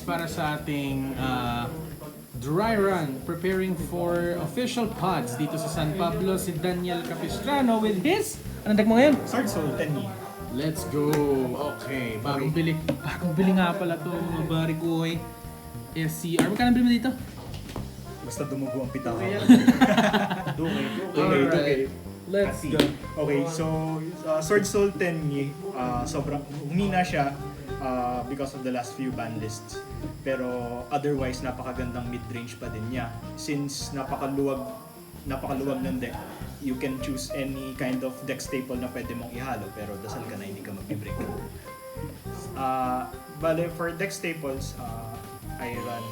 para sa ating dry run, preparing for official pods dito sa San Pablo, si Daniel Capistrano with his... Anong deck mo ngayon? SWORDSOUL 10E. Let's go! Okay, bagong bili. Bagong bili nga pala to mga bari ko eh. SCR. Magkano bili mo dito? Basta dumugo ang pitaka. Dugay. Okay. Let's go. Okay, so SWORDSOUL 10E, sobrang humina siya because of the last few ban lists. Pero otherwise, napakagandang mid-range pa din niya. Since napakaluwag ng deck, you can choose any kind of deck staple na pwede mong ihalo, pero dasal ka na hindi ka mag-break. Bale, for deck staples, I run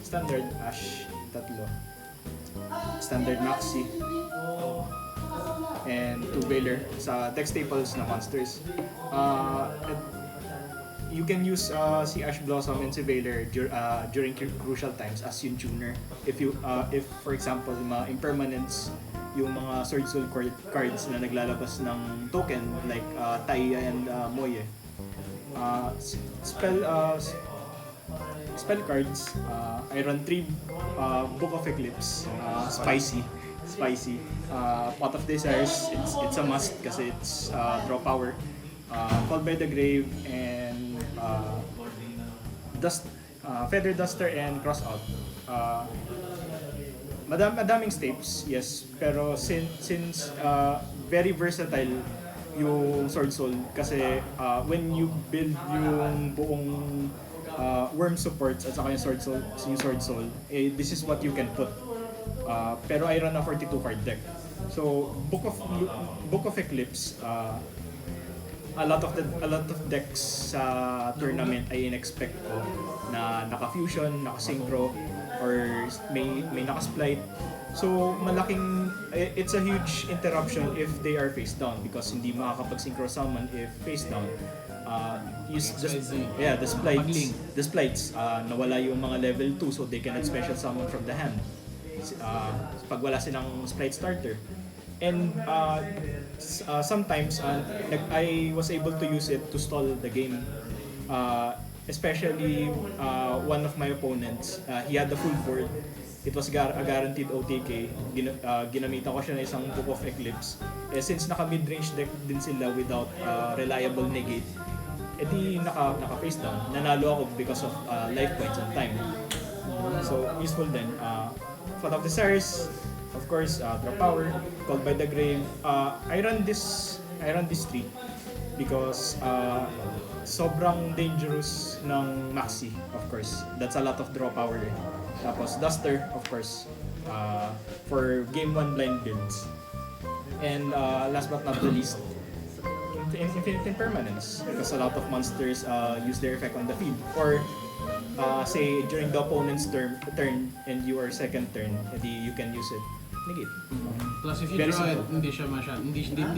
standard Ash, tatlo. Standard Maxi, and 2 Veiler sa deck staples na monsters. You can use si Ash Blossom and si Veiler during crucial times as yung tuner. If for example, mga impermanents, yung mga SWORDSOUL cards na naglalabas ng token like Taiya and Moye. Spell cards, I run 3 Book of Eclipse, Spicy. Pot of Desires, it's a must kasi it's draw power. Called by the Grave and Feather Duster and Crossout. Madaming staples, yes, pero since very versatile yung SWORDSOUL kasi when you build yung buong worm supports at saka yung SWORDSOUL, this is what you can put. Pero I run a 42 card deck. So Book of Eclipse, a lot of decks sa tournament ay in-expect ko na naka-fusion, naka-synchro, or may naka-splite. So it's a huge interruption if they are face down because hindi makakapag-synchro summon if face down. The splites, nawala yung mga level 2 so they cannot special summon from the hand. Pag wala silang splite starter. And sometimes I was able to use it to stall the game. Especially one of my opponents, he had the full board. It was a guaranteed OTK. Ginamitan ko siya ng isang Book of Eclipse. Since naka mid-range deck din sila without reliable negate, edi naka-face down. Nanalo ako because of life points and time. So useful din. Pot of Desires, of course, draw power, Called by the Grave. I run this 3 because sobrang dangerous ng Maxi, of course. That's a lot of draw power. Tapos Duster, of course, for game 1 blind builds. And last but not the least, Infinite Impermanence, because a lot of monsters use their effect on the field. Or say during the opponent's turn and your second turn, you can use it. Negate. Plus if you Very draw it, simple. hindi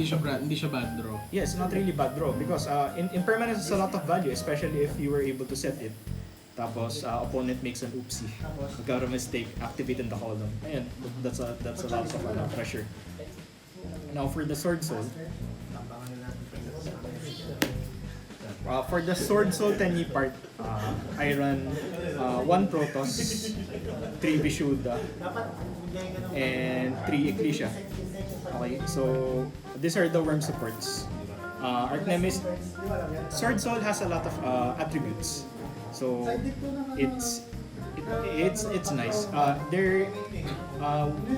siya bad draw. Yes, not really bad draw because impermanence is a lot of value, especially if you were able to set it. Tapos opponent makes an oopsie, magkaroon of mistake, activate in the column. Ayan, that's a lot of pressure. Now for the SWORDSOUL. For the SWORDSOUL 10E part, I run 1 Protoss, 3 Vishuddha, and 3 Ecclesia. Okay, so these are the worm supports. Archnemis, SWORDSOUL has a lot of attributes, so it's nice.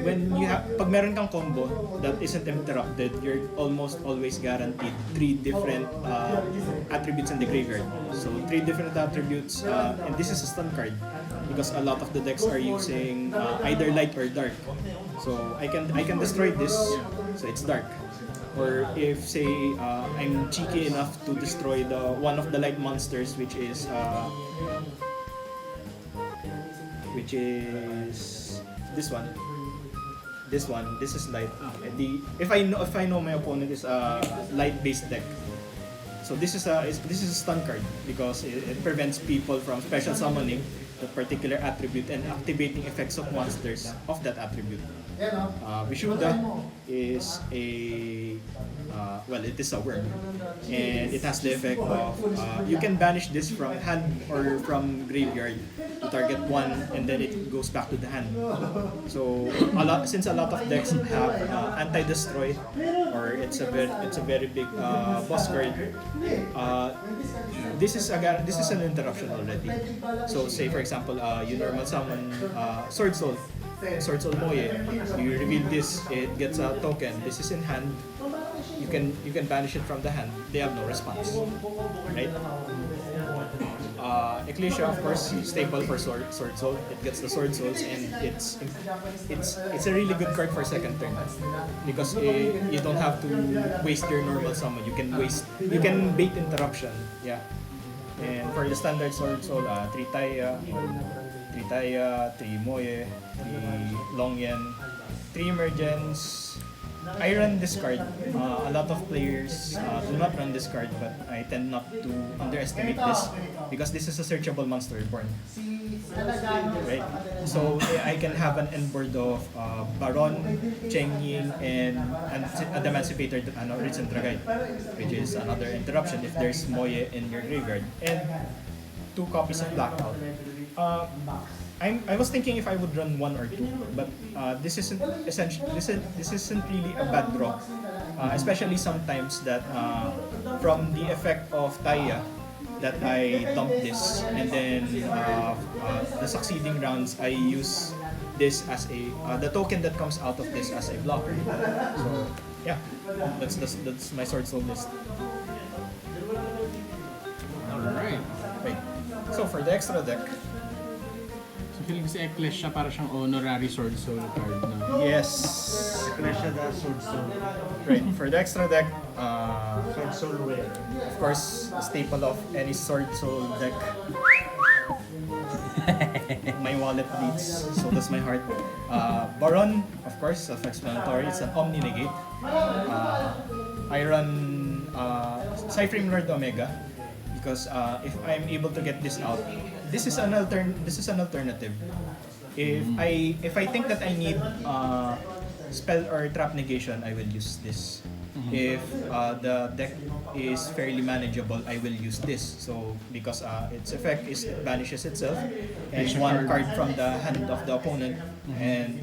When you have, pag meron kang combo that isn't interrupted, you're almost always guaranteed 3 different attributes in the graveyard. So 3 different attributes, and this is a stun card because a lot of the decks are using either light or dark. So I can destroy this, so it's dark. Or if say I'm cheeky enough to destroy one of the light monsters, which is this one. This is light. If I know my opponent is a light-based deck, so this is a stun card because it prevents people from special summoning that particular attribute and activating effects of monsters of that attribute. Vishuddha is it is a worm, and it has the effect of you can banish this from hand or from graveyard to target one, and then it goes back to the hand. So since a lot of decks have anti-destroy, or it's a very big boss card. This is an interruption already. So say for example, you normal summon SWORDSOUL Moye, you reveal this, it gets a token. This is in hand. You can banish it from the hand. They have no response, right? Ecclesia, of course, staple for SWORDSOUL. It gets the SWORDSOULs, and it's a really good card for second turn because you don't have to waste your normal summon. You can bait interruption, yeah. And for the standard SWORDSOUL, 3 Taya, 3 Moye, 3 Longyan, 3 Emergence. I run this card. A lot of players do not run this card, but I tend not to underestimate this because this is a searchable monster reborn. Right? So I can have an end board of Baron, Cheng Ying, and the Emancipator Risen Dragite, which is another interruption if there's Moye in your graveyard, and 2 copies of Blackout. I was thinking if I would run 1 or 2, but this isn't really a bad draw, especially sometimes that from the effect of Taya that I dump this, and then the succeeding rounds I use this as the token that comes out of this as a blocker. So yeah, that's my SWORDSOUL list. Alright. Right. So for the extra deck. Feeling si Ecclesia para siyang honorary SWORDSOUL card na. Yes. Ecclesia the SWORDSOUL. Right. For the extra deck, SWORDSOUL rare. of course, a staple of any SWORDSOUL deck. My wallet beats, so does my heart. Baron, of course, self-explanatory. It's an Omni-Negate. I run Cyframe Lord Omega because if I'm able to get this out, this is an alternative. If I think that I need spell or trap negation, I will use this. If the deck is fairly manageable, I will use this. So because its effect is it banishes itself and one card from the hand of the opponent, and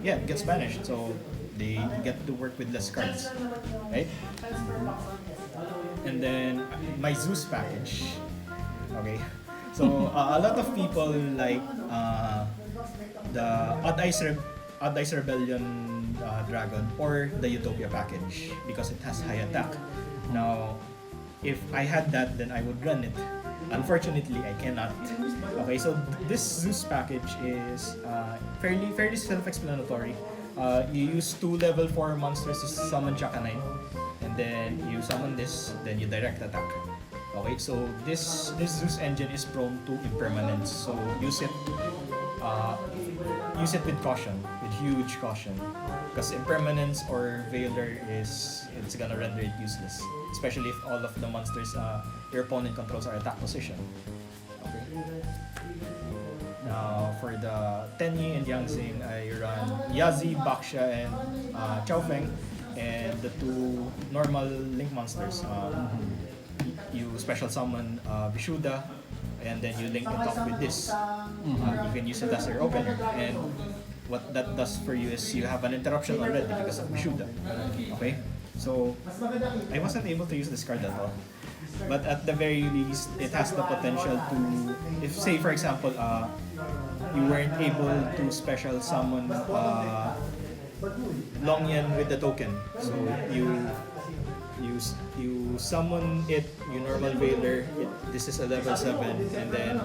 it gets banished. So they get to work with less cards, right? And then my Zeus package. Okay. So a lot of people like the Odd Eyes Rebellion Dragon or the Utopia package because it has high attack. Now, if I had that, then I would run it. Unfortunately, I cannot. Okay, so this Zeus package is fairly self-explanatory. You use 2 level 4 monsters to summon Chaka 9, and then you summon this, then you direct attack. Okay, so this Zeus engine is prone to impermanence, so use it with caution, with huge caution, because impermanence or Veiler it's gonna render it useless, especially if all of the monsters your opponent controls are attack position. Okay. Now for the Tenyi and Yangzing, I run Yazi, Baksha, and Chao Feng, and the 2 normal link monsters. You special summon Vishuddha, and then you link it up with this. You can use it as your opener, and what that does for you is you have an interruption already because of Vishuddha. Okay, so I wasn't able to use this card at all, but at the very least, it has the potential to, if say for example, you weren't able to special summon Longyan with the token, so you summon it, you normal Veiler, this is a level 7, and then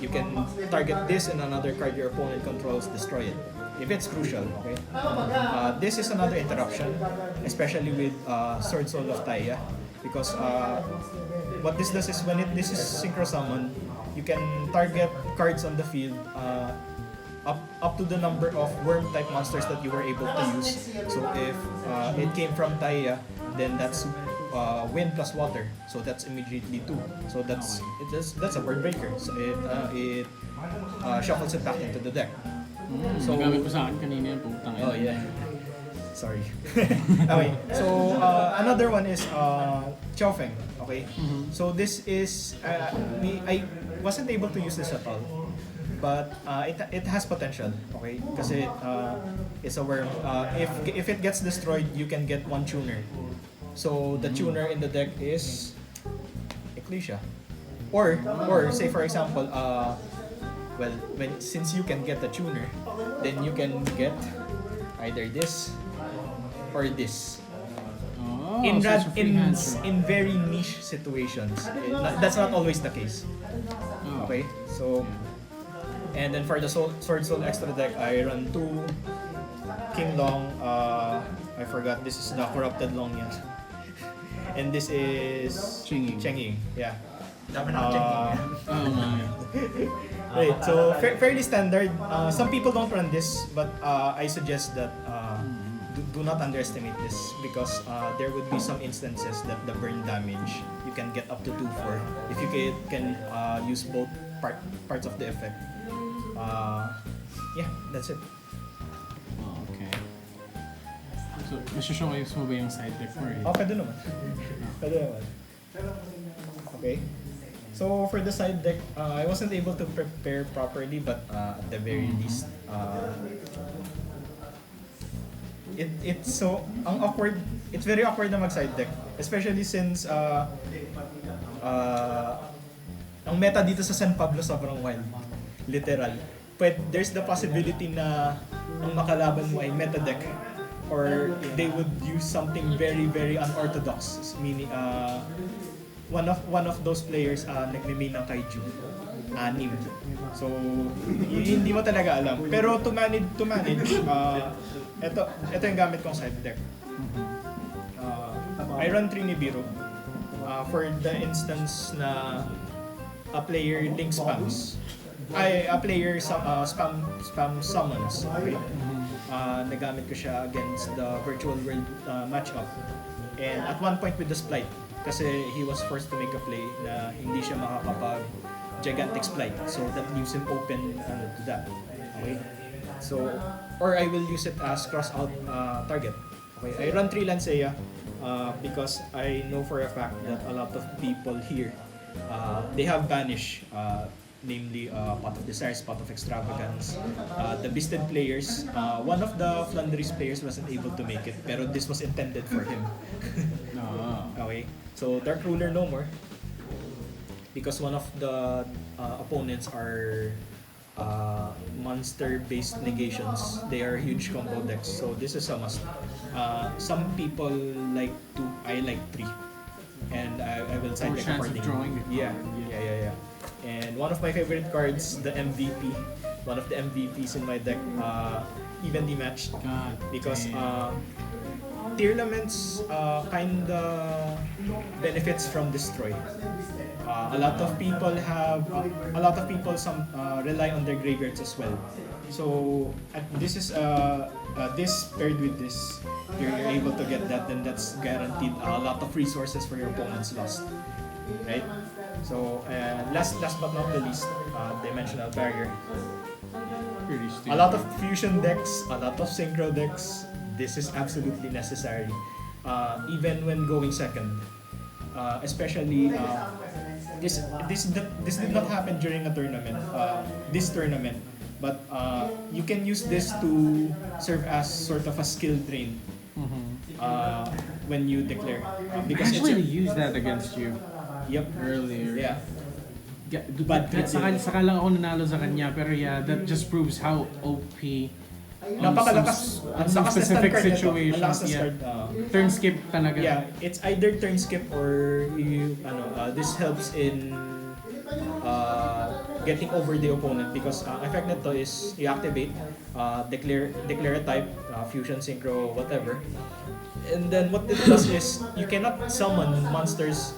you can target this and another card your opponent controls, destroy it. If it's crucial, okay? This is another interruption, especially with SWORDSOUL of Taya, because what this does is when this is synchro summon, you can target cards on the field up to the number of worm type monsters that you were able to use. So if it came from Taya, then that's wind plus water, so that's immediately 2. So that's a board breaker. So it shuffles it back into the deck. So, Nagamit ko sa akin kanina yung putang. oh yeah. Sorry. Okay. So another one is Chaofeng. Okay. So this is I wasn't able to use this at all, but it has potential. Okay. Kasi it's a worm. If it gets destroyed, you can get one tuner. So the tuner in the deck is Ecclesia, or say for example well, since you can get the tuner, then you can get either this or this. Oh, In so it's a free hand throw. in very niche situations. That's not always the case. Oh. Okay, so and then for the Sword Soul extra deck, I run 2 King Long. I forgot, this is the corrupted Long yan. And this is Cheng Ying. Ying. Yeah. Dami na checking. Oh my. Right, so fairly standard. Some people don't run this, but I suggest that do not underestimate this, because there would be some instances that the burn damage you can get up to 2-4 if you can use both parts of the effect. Yeah, that's it. Oh, okay. So, masyashowcase mo ba yung side deck for it? Oh, pwede naman. Pwede naman. Okay. So for the side deck, I wasn't able to prepare properly, but at the very least, it's so ang awkward. It's very awkward na mag side deck, especially since ang meta dito sa San Pablo sobrang wild, literal. But there's the possibility na ang makalaban mo ay meta deck, or they would use something very very unorthodox, meaning one of those players nagme-main ng kaiju, anim. So hindi mo talaga alam. Pero to manage ito yung gamit kong side deck. I run 3 Nibiru. For the instance na a player link spams, a player spam summons. Okay? Nagamit ko siya against the virtual world matchup. And at one point with the Splight, kasi he was forced to make a play na hindi siya makakapag gigantic Splight, so that leaves him open to that. Okay? So, or I will use it as cross out target. Okay, I run 3 Lancea because I know for a fact that a lot of people here they have banish, namely Pot of Desires, Pot of Extravagance. The Beasted players, one of the Flanders players wasn't able to make it, pero this was intended for him. Okay, so Dark Ruler no more, because one of the opponents are monster-based negations. They are huge combo decks, so this is a must. Some people like 2, I like 3, and I will side deck accordingly. Yeah. And one of my favorite cards, the MVP, one of the MVPs in my deck, evenly matched, because Tearlaments kinda benefits from destroy. A lot of people rely on their graveyards as well. So this is this paired with this, you're able to get that, then that's guaranteed a lot of resources for your opponent's lost, right? So last but not the least, Dimensional Barrier. A lot of fusion decks, a lot of synchro decks. This is absolutely necessary, even when going second. Especially this did not happen during a tournament, this tournament, but you can use this to serve as sort of a skill drain when you declare. Because Actually, use that against you. Yep. Earlier. Yeah. But saka lang ako nanalo sa kanya, pero yeah, that just proves how OP Napakalakas. on some specific situations. Ang lakas na Yeah. start. Turn skip talaga. Yeah, it's either turn skip or this helps in getting over the opponent, because effect nito is you activate, declare a type, fusion, synchro, whatever. And then what it does is you cannot summon monsters,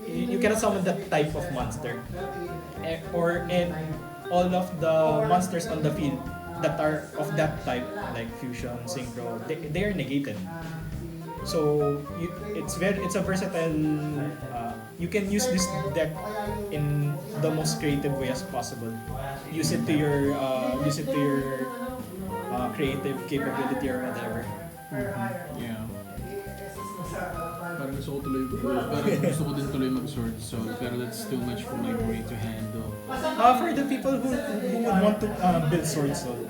you cannot summon that type of monster, and all of the monsters on the field that are of that type, like fusion, synchro, they are negated. So it's a versatile. You can use this deck in the most creative way as possible. Use it to your creative capability or whatever. Yeah. Parang gusto ko din tuloy mag-sword soul, pero that's too much for my brain to handle. For the people who would want to build Sword Soul,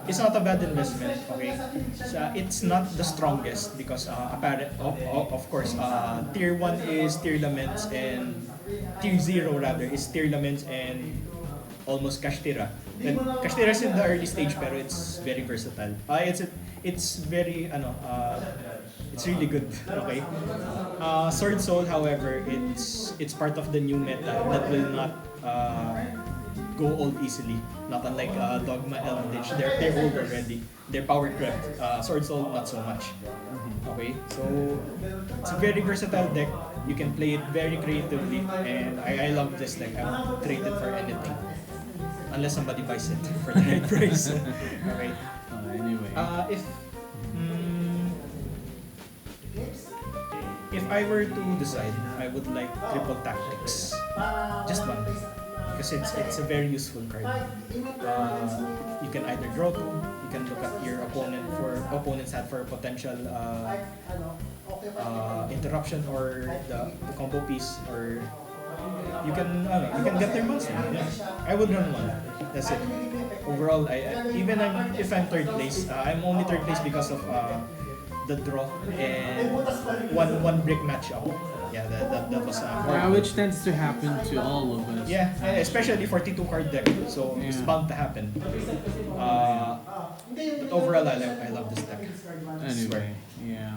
it's not a bad investment. Okay, so, it's not the strongest because of course, tier 1 is Tier Laments and tier 0 rather is Tier Laments and almost Kashtira. And Kashtira is in the early stage pero it's very versatile. It's very it's really good. Okay. Sword Soul, however, it's part of the new meta that will not go old easily. Not unlike Dogma, Eldritch. They're old already. They're power crept. Sword Soul, not so much. Okay, so it's a very versatile deck. You can play it very creatively, and I love this deck. I won't trade it for anything, unless somebody buys it for the right price. Okay. Anyway. If I were to decide, I would like triple tactics. Just one. Because it's a very useful card. You can either draw two, you can look at your opponent's hand for potential interruption or the combo piece, or you can get their monster. Yeah. I would run one. That's it. Overall, if I'm third place, I'm only third place because of the draw and one brick matchup. Yeah, that was which tends to happen to all of us. yeah, especially 42 card deck, so it's bound to happen. But overall, I love this deck. Anyway, yeah.